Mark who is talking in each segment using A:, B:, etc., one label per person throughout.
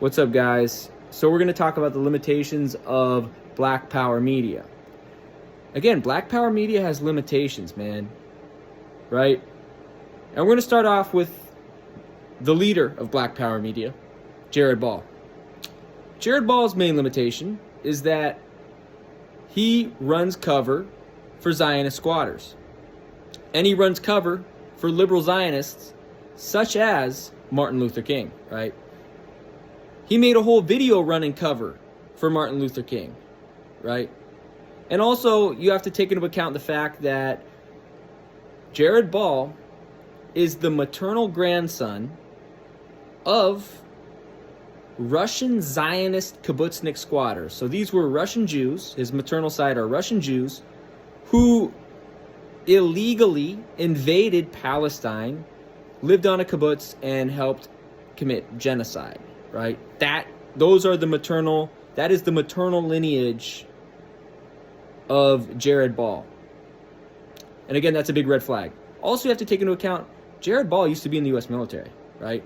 A: What's up, guys? So we're going to talk about the limitations of Black Power media. Again, Black Power media has limitations, man. Right? And we're going to start off with the leader of Black Power media, Jared Ball. Jared Ball's main limitation is that he runs cover for Zionist squatters. And he runs cover for liberal Zionists such as Martin Luther King, right? He made a whole video running cover for Martin Luther King, right? And also, you have to take into account the fact that Jared Ball is the maternal grandson of Russian Zionist kibbutznik squatters. So these were Russian Jews, his maternal side are Russian Jews, who illegally invaded Palestine, lived on a kibbutz, and helped commit genocide. Right? That is the maternal lineage of Jared Ball. And again, that's a big red flag. Also, you have to take into account Jared Ball used to be in the US military, right?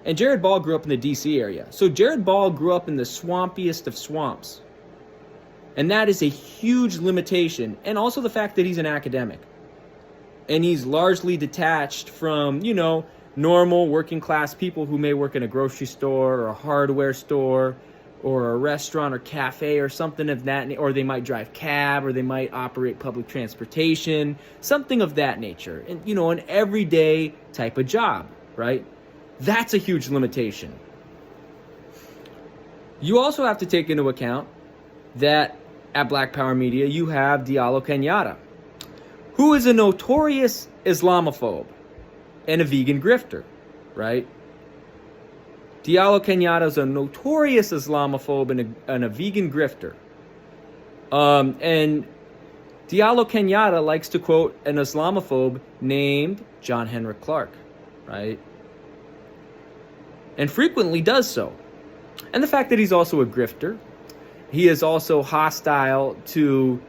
A: And Jared Ball grew up in the DC area. So Jared Ball grew up in the swampiest of swamps. And that is a huge limitation. And also the fact that he's an academic. And he's largely detached from, normal working class people who may work in a grocery store or a hardware store or a restaurant or cafe or something of that, or they might drive cab or they might operate public transportation, something of that nature. And, an everyday type of job, right? That's a huge limitation. You also have to take into account that at Black Power Media, you have Diallo Kenyatta, who is a notorious Islamophobe and a vegan grifter, right? Diallo Kenyatta is a notorious Islamophobe and a vegan grifter. And Diallo Kenyatta likes to quote an Islamophobe named John Henrik Clarke, right? And frequently does so. And the fact that he's also a grifter, he is also hostile to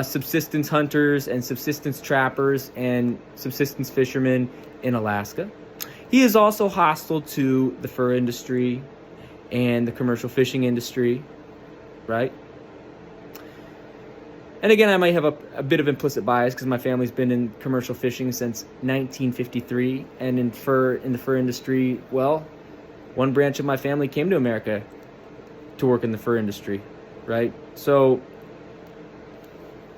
A: subsistence hunters and subsistence trappers and subsistence fishermen in Alaska. He is also hostile to the fur industry and the commercial fishing industry, right? And again, I might have a bit of implicit bias because my family's been in commercial fishing since 1953, and in the fur industry, well, one branch of my family came to America to work in the fur industry, right? So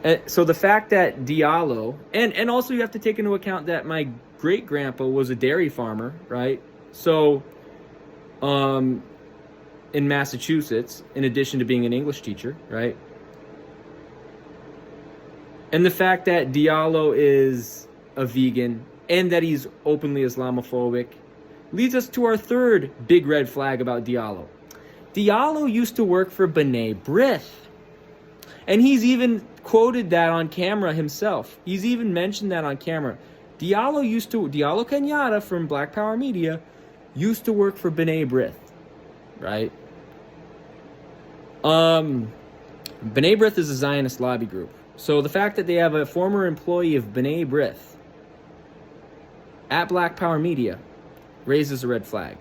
A: the fact that Diallo, and also you have to take into account that my great-grandpa was a dairy farmer, right? So, in Massachusetts, in addition to being an English teacher, right? And the fact that Diallo is a vegan and that he's openly Islamophobic leads us to our third big red flag about Diallo. Diallo used to work for B'nai B'rith. And he's even quoted that on camera himself. He's even mentioned that on camera. Diallo Kenyatta from Black Power Media used to work for B'nai B'rith, right? B'nai B'rith is a Zionist lobby group. So the fact that they have a former employee of B'nai B'rith at Black Power Media raises a red flag,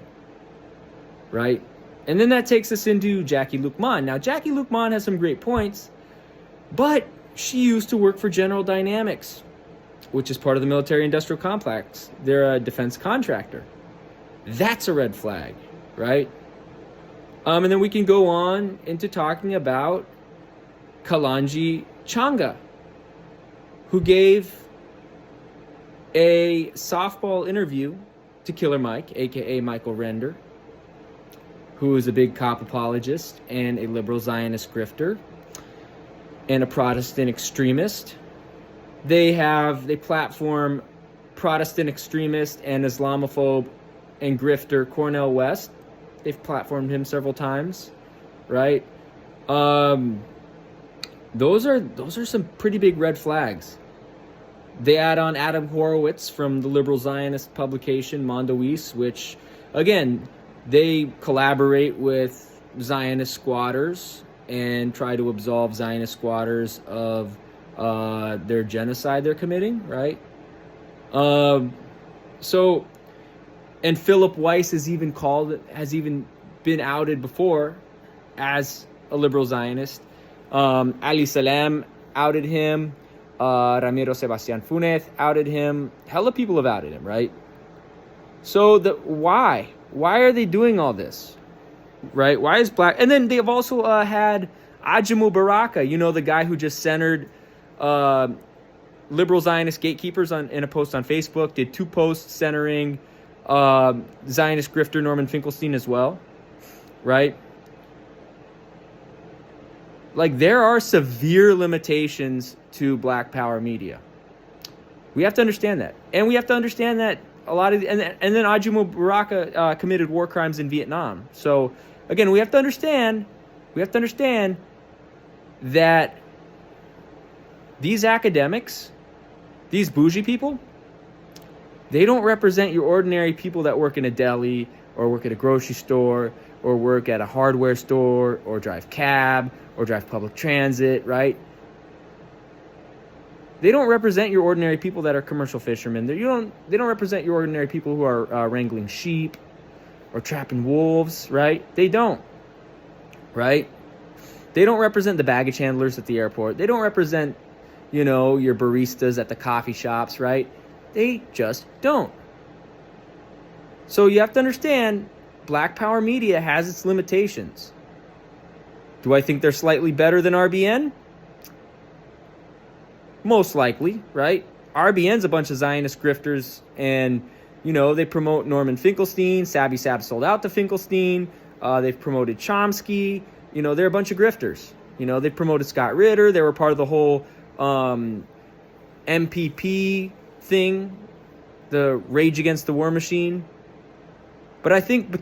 A: right? And then that takes us into Jackie Luqman. Now, Jackie Luqman has some great points, but she used to work for General Dynamics, which is part of the military-industrial complex. They're a defense contractor. That's a red flag, right? And then we can go on into talking about Kalanji Changa, who gave a softball interview to Killer Mike, a.k.a. Michael Render, who is a big cop apologist and a liberal Zionist grifter and a Protestant extremist. They platform Protestant extremist and Islamophobe and grifter Cornel West. They've platformed him several times, right? Those are some pretty big red flags. They add on Adam Horowitz from the liberal Zionist publication Mondoise, which, again, they collaborate with Zionist squatters and try to absolve Zionist squatters of their genocide they're committing, right? And Philip Weiss has even been outed before as a liberal Zionist. Ali Salam outed him. Ramiro Sebastian Funes outed him. Hella people have outed him, right? So why? Why are they doing all this? Right? Why is black? And then they have also had Ajamu Baraka, the guy who just centered liberal Zionist gatekeepers in a post on Facebook, did 2 posts centering Zionist grifter Norman Finkelstein as well, right? Like, there are severe limitations to Black Power media. We have to understand that. And we have to understand that a lot of... And then Ajamu Baraka committed war crimes in Vietnam. So, again, we have to understand that these academics, these bougie people, they don't represent your ordinary people that work in a deli or work at a grocery store or work at a hardware store or drive cab or drive public transit, right? They don't represent your ordinary people that are commercial fishermen. They don't represent your ordinary people who are wrangling sheep or trapping wolves, right? They don't, right? They don't represent the baggage handlers at the airport. They don't represent, your baristas at the coffee shops, right? They just don't. So you have to understand, Black Power media has its limitations. Do I think they're slightly better than RBN? Most likely, right? RBN's a bunch of Zionist grifters, and, they promote Norman Finkelstein. Sabby Sab sold out to Finkelstein. They've promoted Chomsky. They're a bunch of grifters. They promoted Scott Ritter. They were part of the whole MPP thing, the Rage Against the War Machine. But I think